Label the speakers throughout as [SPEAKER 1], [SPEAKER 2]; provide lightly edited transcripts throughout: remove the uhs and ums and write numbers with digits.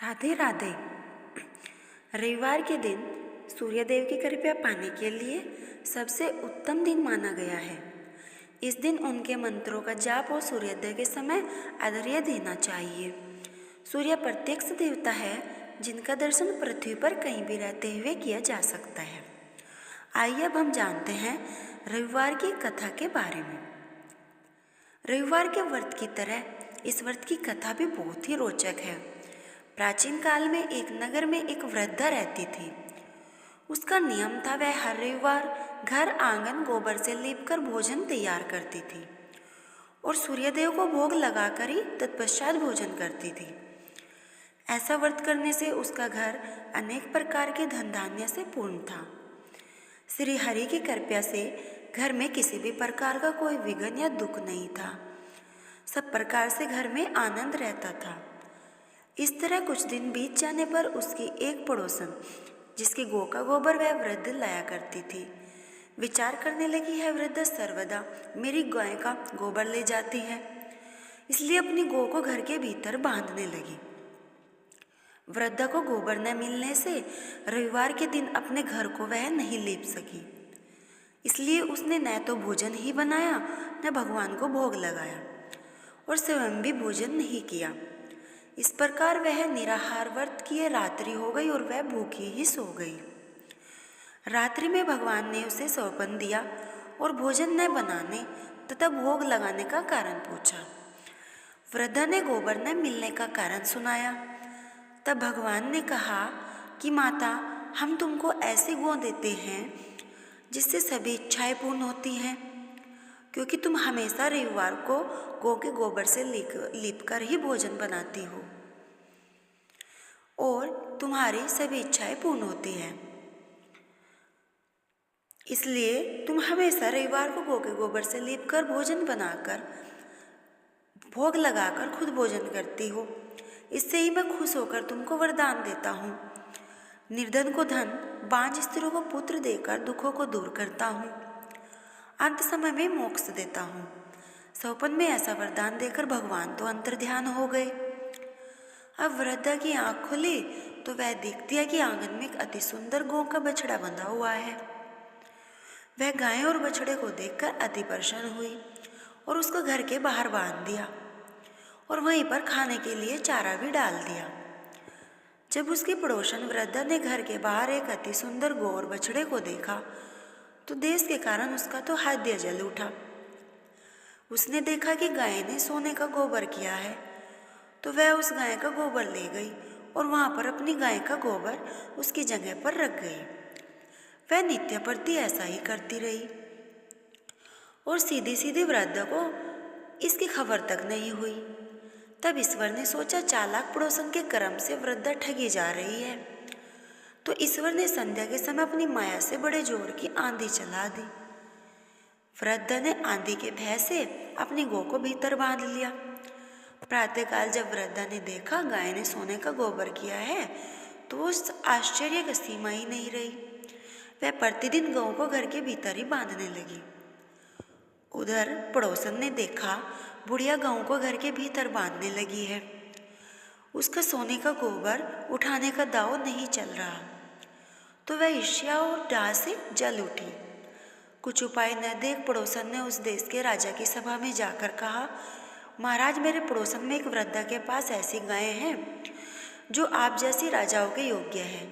[SPEAKER 1] राधे राधे। रविवार के दिन सूर्यदेव की कृपा पाने के लिए सबसे उत्तम दिन माना गया है। इस दिन उनके मंत्रों का जाप और सूर्योदय के समय आदर्य देना चाहिए। सूर्य प्रत्यक्ष देवता है जिनका दर्शन पृथ्वी पर कहीं भी रहते हुए किया जा सकता है। आइए अब हम जानते हैं रविवार की कथा के बारे में। रविवार के व्रत की तरह इस व्रत की कथा भी बहुत ही रोचक है। प्राचीन काल में एक नगर में एक वृद्धा रहती थी। उसका नियम था वह हर रविवार घर आंगन गोबर से लीपकर भोजन तैयार करती थी और सूर्यदेव को भोग लगाकर ही तत्पश्चात भोजन करती थी। ऐसा व्रत करने से उसका घर अनेक प्रकार के धन धान्य से पूर्ण था। श्री हरि की कृपा से घर में किसी भी प्रकार का कोई विघ्न या दुख नहीं था। सब प्रकार से घर में आनंद रहता था। इस तरह कुछ दिन बीत जाने पर उसकी एक पड़ोसन जिसकी गौ का गोबर वह वृद्ध लाया करती थी, विचार करने लगी है वृद्ध सर्वदा मेरी गाय का गोबर ले जाती है, इसलिए अपनी गौ को घर के भीतर बांधने लगी। वृद्धा को गोबर न मिलने से रविवार के दिन अपने घर को वह नहीं लीप सकी, इसलिए उसने न तो भोजन ही बनाया न भगवान को भोग लगाया और स्वयं भी भोजन नहीं किया। इस प्रकार वह निराहार व्रत किए रात्रि हो गई और वह भूखी ही सो गई। रात्रि में भगवान ने उसे सौंपन दिया और भोजन न बनाने तथा भोग लगाने का कारण पूछा। वृद्धा ने गोबर न मिलने का कारण सुनाया। तब भगवान ने कहा कि माता, हम तुमको ऐसी गौ देते हैं जिससे सभी इच्छाएं पूर्ण होती हैं, क्योंकि तुम हमेशा रविवार को गौ के गोबर से लीपकर ही भोजन बनाती हो और तुम्हारी सभी इच्छाएं पूर्ण होती हैं। इसलिए तुम हमेशा रविवार को गौ के गोबर से लीपकर भोजन बनाकर भोग लगाकर खुद भोजन करती हो। इससे ही मैं खुश होकर तुमको वरदान देता हूँ। निर्धन को धन, बांझ स्त्रियों को पुत्र देकर दुखों को दूर करता हूँ, अंत समय में मोक्ष देता हूँ। सौपन में ऐसा वरदान देकर भगवान तो अंतर्ध्यान हो गए। अब वृद्धा की आंख खुली तो वह देखती है कि आंगन में एक अति सुंदर गौ का बछड़ा बंधा हुआ है। वह गाय और बछड़े को देखकर अति प्रसन्न हुई और उसको घर के बाहर बांध दिया और वहीं पर खाने के लिए चारा भी डाल दिया। जब उसकी पड़ोसन वृद्धा ने घर के बाहर एक अति सुंदर गौ और बछड़े को देखा तो देश के कारण उसका तो हाद्य जल उठा। उसने देखा कि गाय ने सोने का गोबर किया है, तो वह उस गाय का गोबर ले गई और वहां पर अपनी गाय का गोबर उसकी जगह पर रख गई। वह नित्य प्रति ऐसा ही करती रही और सीधी सीधी वृद्धा को इसकी खबर तक नहीं हुई। तब ईश्वर ने सोचा चालाक पड़ोसन के कर्म से वृद्धा ठगी जा रही है, तो ईश्वर ने संध्या के समय अपनी माया से बड़े जोर की आंधी चला दी। वृद्धा ने आंधी के भय से अपनी गौ को भीतर बांध लिया। प्रातःकाल जब वृद्धा ने देखा गाय ने सोने का गोबर किया है तो उस आश्चर्य की सीमा ही नहीं रही। वह प्रतिदिन गौ को घर के भीतर ही बांधने लगी। उधर पड़ोसन ने देखा बुढ़िया गौ को घर के भीतर बांधने लगी है, उसका सोने का गोबर उठाने का दाव नहीं चल रहा, तो वह ईर्ष्या और डाह से जल उठी। कुछ उपाय न देख पड़ोसन ने उस देश के राजा की सभा में जाकर कहा, महाराज, मेरे पड़ोसन में एक वृद्धा के पास ऐसी गायें हैं जो आप जैसी राजाओं के योग्य है।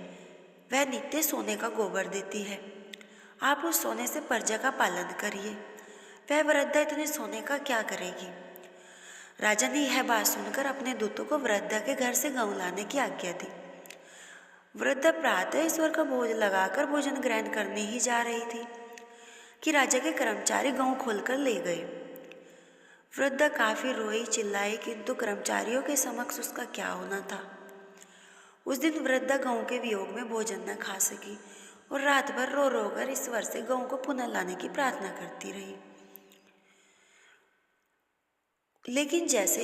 [SPEAKER 1] वह नित्य सोने का गोबर देती है, आप उस सोने से प्रजा का पालन करिए। वह वृद्धा इतने सोने का क्या करेगी। राजा ने यह बात सुनकर अपने दूतों को वृद्धा के घर से गऊ लाने की आज्ञा दी। वृद्धा प्रातः ईश्वर का भोज लगाकर भोजन ग्रहण करने ही जा रही थी कि राजा के कर्मचारी गऊ खोलकर ले गए। वृद्धा काफी रोई चिल्लाई, किंतु कर्मचारियों के समक्ष उसका क्या होना था। उस दिन वृद्धा गऊ के वियोग में भोजन न खा सकी और रात भर रो रो कर ईश्वर से गऊ को पुनः लाने की प्रार्थना करती रही। लेकिन जैसे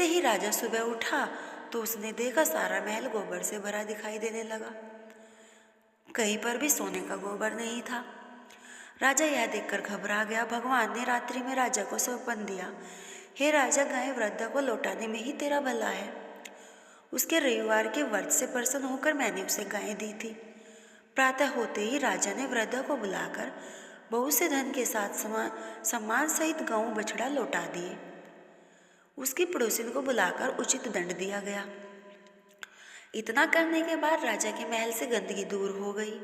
[SPEAKER 1] ही राजा सुबह उठा तो उसने देखा सारा महल गोबर से भरा दिखाई देने लगा। कहीं पर भी सोने का गोबर नहीं था। राजा यह देखकर घबरा गया। भगवान ने रात्रि में राजा को सौंपन दिया हे राजा, गाय वृद्धा को लौटाने में ही तेरा भला है। उसके रविवार के व्रत से प्रसन्न होकर मैंने उसे गाय दी थी। प्रातः होते ही राजा ने वृद्धा को बुलाकर बहुत से धन के साथ सम्मान सहित गौ बछड़ा लौटा दिए। उसकी पड़ोसिन को बुलाकर उचित दंड दिया गया। इतना करने के बाद राजा के महल से गंदगी दूर हो गई।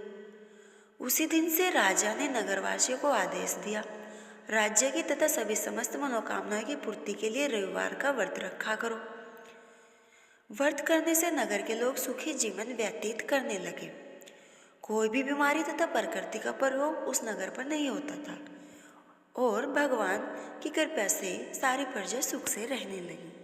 [SPEAKER 1] उसी दिन से राजा ने नगरवासियों को आदेश दिया, राज्य की तथा सभी समस्त मनोकामनाओं की पूर्ति के लिए रविवार का व्रत रखा करो। व्रत करने से नगर के लोग सुखी जीवन व्यतीत करने लगे। कोई भी बीमारी तथा प्रकृति का प्रकोप उस नगर पर नहीं होता था और भगवान की कृपा से सारी प्रजा सुख से रहने लगी।